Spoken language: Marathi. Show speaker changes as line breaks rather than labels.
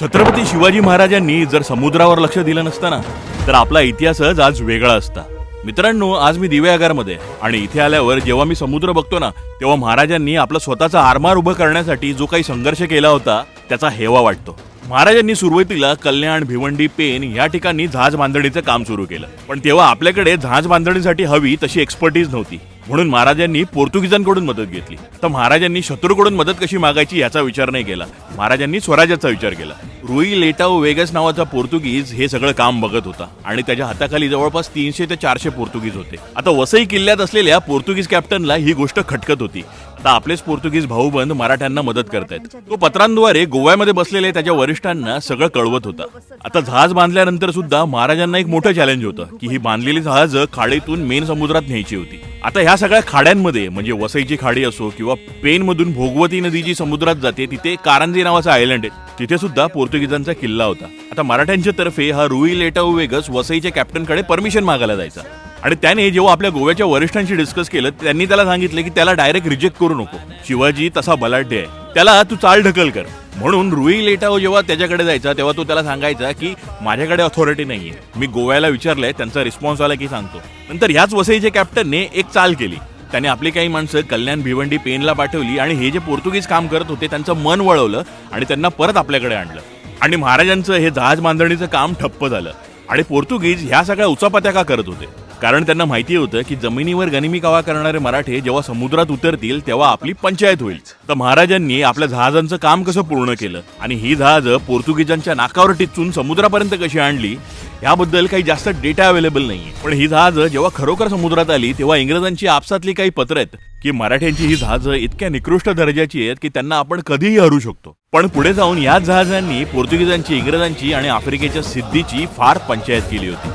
छत्रपती शिवाजी महाराजांनी जर समुद्रावर लक्ष दिलं नसतं ना तर आपला इतिहासच आज वेगळा असता. मित्रांनो, आज मी दिवेआगारमध्ये आणि इथे आल्यावर जेव्हा मी समुद्र बघतो ना तेव्हा महाराजांनी आपलं स्वतःचा आरमार उभं करण्यासाठी जो काही संघर्ष केला होता त्याचा हेवा वाटतो. महाराजांनी सुरुवातीला कल्याण, भिवंडी, पेन या ठिकाणी जहाज बांधणीचं काम सुरू केलं, पण तेव्हा आपल्याकडे जहाज बांधणीसाठी हवी तशी एक्सपर्टीज नव्हती. म्हणून महाराजांनी पोर्तुगीजांकडून मदत घेतली. तर महाराजांनी शत्रूकडून मदत कशी मागायची याचा विचार नाही केला, महाराजांनी स्वराज्याचा विचार केला. रुई लेटाओ वेगस नावाचा पोर्तुगीज हे सगळं काम बघत होता आणि त्याच्या हाताखाली जवळपास 300 ते 400 पोर्तुगीज होते. आता वसई किल्ल्यात असलेल्या पोर्तुगीज कॅप्टनला ही गोष्ट खटकत होती. आता आपलेच पोर्तुगीज भाऊबंद मराठ्यांना मदत करतायत. तो पत्रांद्वारे गोव्यामध्ये बसलेले त्याच्या वरिष्ठांना सगळं कळवत होता. आता जहाज बांधल्यानंतर सुद्धा महाराजांना एक मोठं चॅलेंज होतं की ही बांधलेली जहाज खाडीतून मेन समुद्रात न्यायची होती. आता ह्या सगळ्या खाड्यांमध्ये म्हणजे वसईची खाडी असो किंवा पेन मधून भोगवती नदी जी समुद्रात जाते तिथे कारंजी नावाचा आयलंड आहे, तिथे सुद्धा पोर्तुगीजांचा किल्ला होता. आता मराठ्यांच्या तर्फे हा रुई लेटाओ वेगस वसईच्या कॅप्टनकडे परमिशन मागायला जायचा आणि त्याने जेव्हा आपल्या गोव्याच्या वरिष्ठांशी डिस्कस केलं त्यांनी त्याला सांगितलं की त्याला डायरेक्ट रिजेक्ट करू नको, शिवाजी तसा बलाढ्य आहे, त्याला तू चाल ढकल कर. म्हणून रुई लेटाओ जेव्हा त्याच्याकडे जायचा तेव्हा तो त्याला सांगायचा की माझ्याकडे अथॉरिटी नाहीये, मी गोव्याला विचारलंय, त्यांचा रिस्पॉन्स आला की सांगतो. नंतर ह्याच वसईच्या कॅप्टनने एक चाल केली. त्याने आपली काही माणसं कल्याण, भिवंडी, पेनला पाठवली आणि हे जे पोर्तुगीज काम करत होते त्यांचं मन वळवलं आणि त्यांना परत आपल्याकडे आणलं. आणि महाराजांचं हे जहाज बांधणीचं काम ठप्प झालं. आणि पोर्तुगीज ह्या सगळ्या उचापत्या का करत होते? कारण त्यांना माहिती होतं की जमिनीवर गनिमी कावा करणारे मराठे जेव्हा समुद्रात उतरतील तेव्हा आपली पंचायत होईल. तर महाराजांनी आपल्या जहाजांचं काम कसं पूर्ण केलं आणि ही जहाज पोर्तुगीजांच्या नाकावर टिचून समुद्रापर्यंत कशी आणली याबद्दल काही जास्त डेटा अवेलेबल नाहीये. पण ही जहाज जेव्हा खरोखर समुद्रात आली तेव्हा इंग्रजांची आपसातली काही पत्र आहेत की मराठ्यांची ही जहाज इतक्या निकृष्ट दर्जाची आहेत की त्यांना आपण कधीही हरू शकतो. पण पुढे जाऊन याच जहाजांनी पोर्तुगीजांची, इंग्रजांची आणि आफ्रिकेच्या सिद्धीची फार पंचायत केली होती.